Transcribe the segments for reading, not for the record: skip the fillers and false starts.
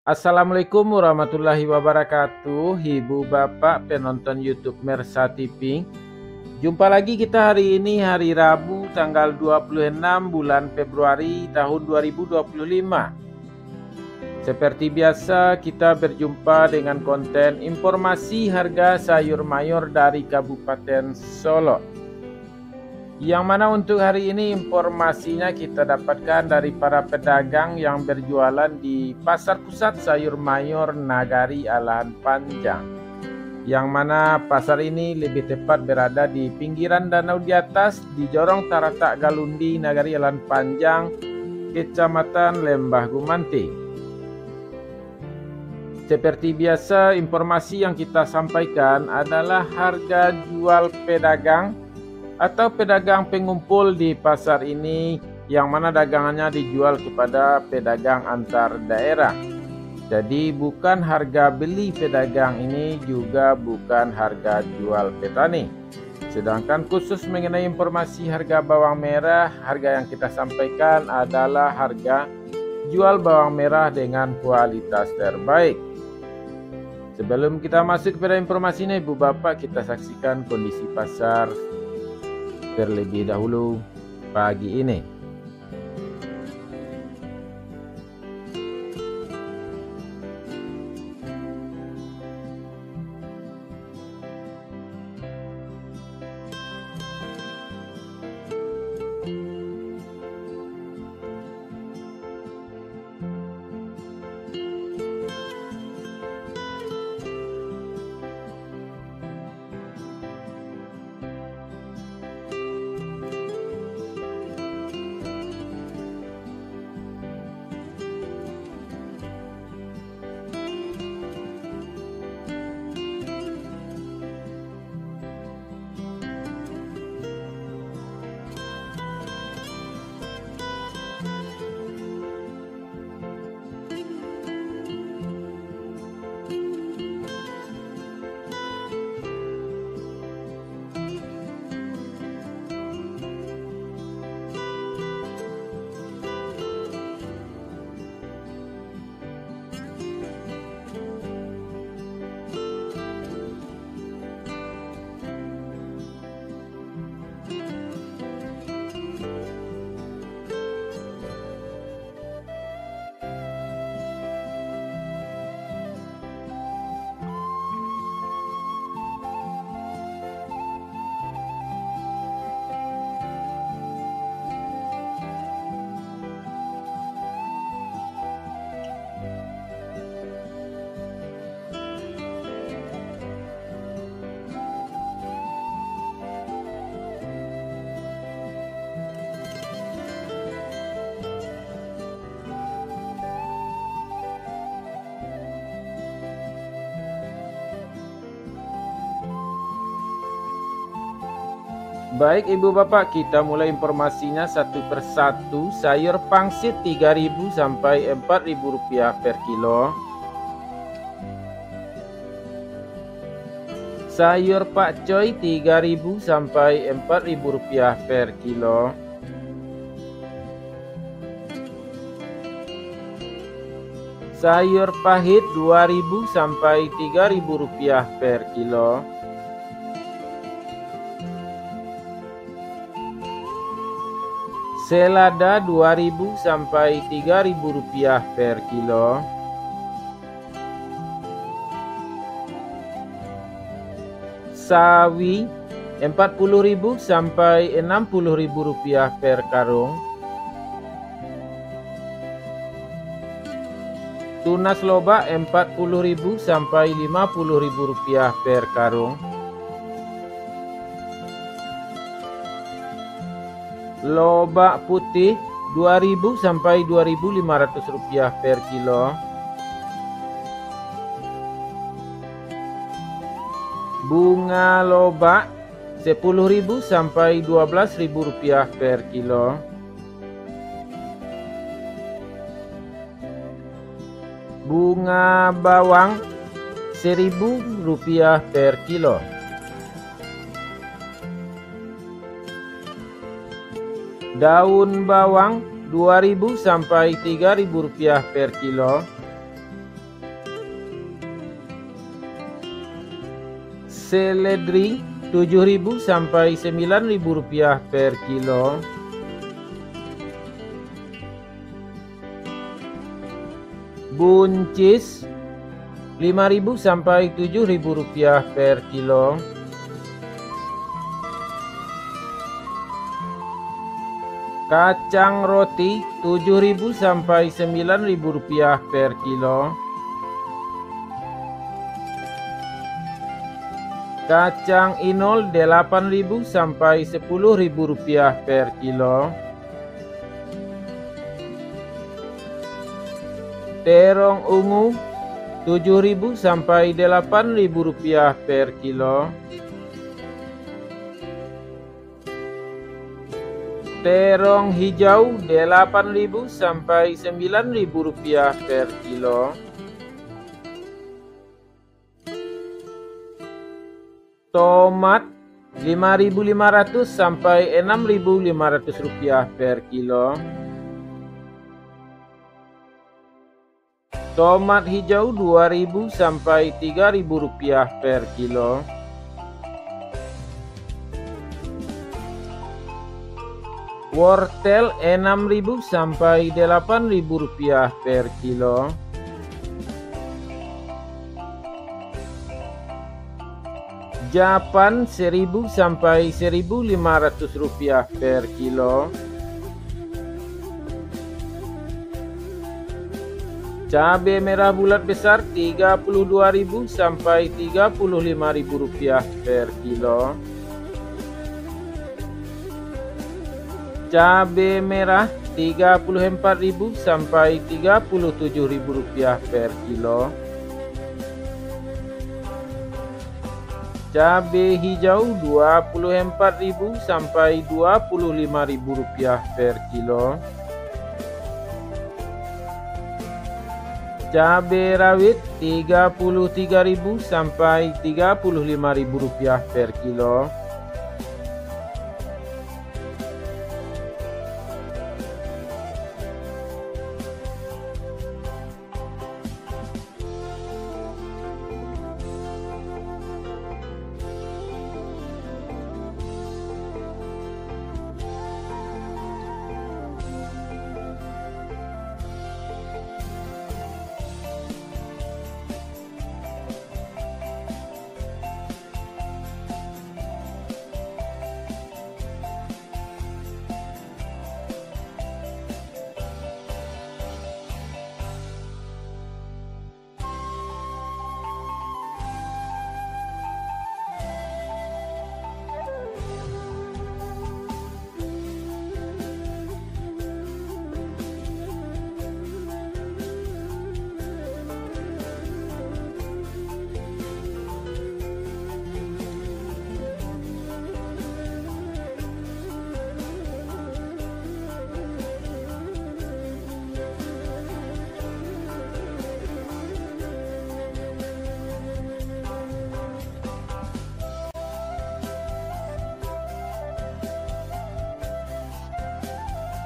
Assalamualaikum warahmatullahi wabarakatuh, Ibu Bapak penonton YouTube Mersa TV. Jumpa lagi kita hari ini, hari Rabu tanggal 26 bulan Februari tahun 2025. Seperti biasa kita berjumpa dengan konten informasi harga sayur mayur dari Kabupaten Solo. Yang mana untuk hari ini informasinya kita dapatkan dari para pedagang yang berjualan di Pasar Pusat Sayur Mayur Nagari Alahan Panjang. Yang mana pasar ini lebih tepat berada di pinggiran danau di atas di Jorong Taratak Galundi Nagari Alahan Panjang, Kecamatan Lembah Gumanti. Seperti biasa informasi yang kita sampaikan adalah harga jual pedagang atau pedagang pengumpul di pasar ini, yang mana dagangannya dijual kepada pedagang antar daerah. Jadi bukan harga beli pedagang ini, juga bukan harga jual petani. Sedangkan khusus mengenai informasi harga bawang merah, harga yang kita sampaikan adalah harga jual bawang merah dengan kualitas terbaik. Sebelum kita masuk kepada informasinya, Ibu Bapak, kita saksikan kondisi pasar terlebih dahulu pagi ini. Baik Ibu Bapak, kita mulai informasinya satu persatu. Sayur pangsit 3.000 sampai 4.000 rupiah per kilo. Sayur pakcoy 3.000 sampai 4.000 rupiah per kilo. Sayur pahit 2.000 sampai 3.000 rupiah per kilo. Selada 2.000 sampai 3.000 rupiah per kilo. Sawi 40.000 sampai 60.000 rupiah per karung. Tunas lobak 40.000 sampai 50.000 rupiah per karung. Lobak putih 2.000 sampai 2.500 rupiah per kilo. Bunga lobak 10.000 sampai 12.000 rupiah per kilo. Bunga bawang 1.000 rupiah per kilo. Daun bawang 2.000 sampai 3.000 rupiah per kilo. seledri 7.000 sampai 9.000 rupiah per kilo. Buncis 5.000 sampai 7.000 rupiah per kilo. Kacang roti 7.000 sampai 9.000 rupiah per kilo. Kacang inol 8.000 sampai 10.000 rupiah per kilo. Terong ungu 7.000 sampai 8.000 rupiah per kilo. Terong hijau 8.000 sampai 9.000 rupiah per kilo. Tomat 5.500 sampai 6.500 rupiah per kilo. Tomat hijau 2.000 sampai 3.000 rupiah per kilo. Wortel 6.000 sampai 8.000 rupiah per kilo. Japan 1.000 sampai 1.500 rupiah per kilo. Cabai merah bulat besar 32.000 sampai 35.000 rupiah per kilo. Cabai merah 34.000 sampai 37.000 rupiah per kilo. Cabai hijau 24.000 sampai 25.000 rupiah per kilo. Cabai rawit 33.000 sampai 35.000 rupiah per kilo.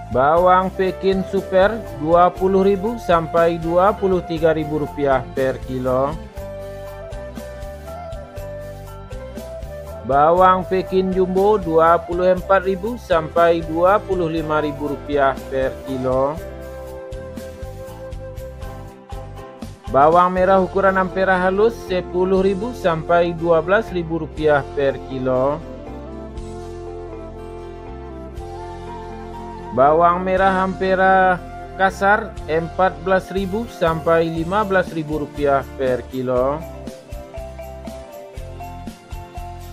Bawang Pekin super 20.000 sampai 23.000 rupiah per kilo. Bawang Pekin jumbo 24.000 sampai 25.000 rupiah per kilo. Bawang merah ukuran ampera halus 10.000 sampai 12.000 rupiah per kilo. Bawang merah ampera kasar 14.000 sampai 15.000 rupiah per kilo.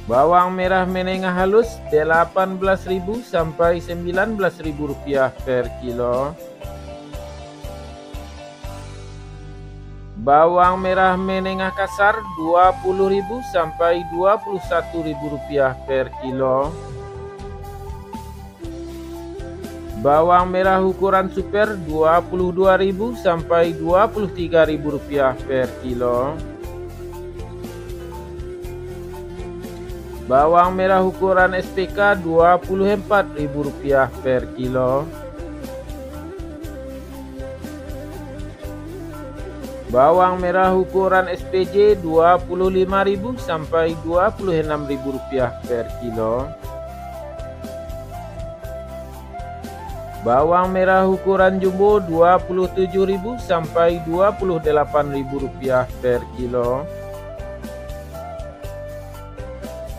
Bawang merah menengah halus 18.000 sampai 19.000 rupiah per kilo. Bawang merah menengah kasar 20.000 sampai 21.000 rupiah per kilo. Bawang merah ukuran super 22.000 sampai 23.000 rupiah per kilo. Bawang merah ukuran SPK 24.000 rupiah per kilo. Bawang merah ukuran SPJ Rp25.000 sampai Rp26.000 per kilo. Bawang merah ukuran jumbo Rp27.000 sampai Rp28.000 per kilo.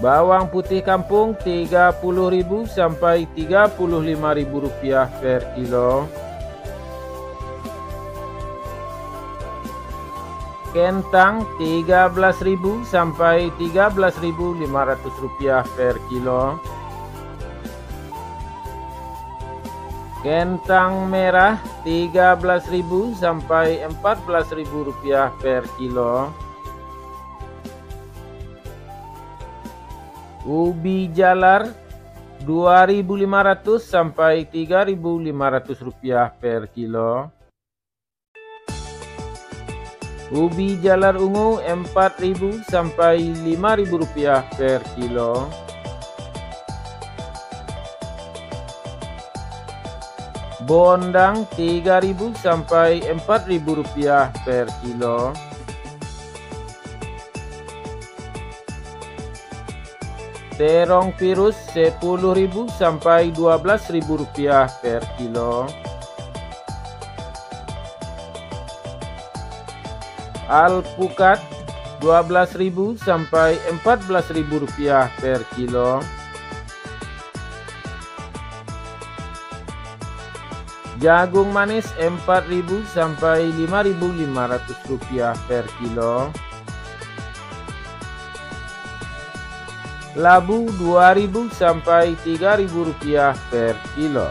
Bawang putih kampung Rp30.000 sampai Rp35.000 per kilo. Kentang Rp13.000 sampai Rp13.500 per kilo. Kentang merah Rp13.000 sampai Rp14.000 per kilo. Ubi jalar Rp2.500 sampai Rp3.500 per kilo. Ubi jalar ungu Rp4.000 sampai Rp5.000 per kilo. Bondang Rp3.000 sampai Rp4.000 per kilo. Terong virus Rp10.000 sampai Rp12.000 per kilo. Alpukat Rp12.000 sampai Rp14.000 per kilo. Jagung manis Rp4.000 sampai Rp5.500 per kilo. Labu Rp2.000 sampai Rp3.000 per kilo.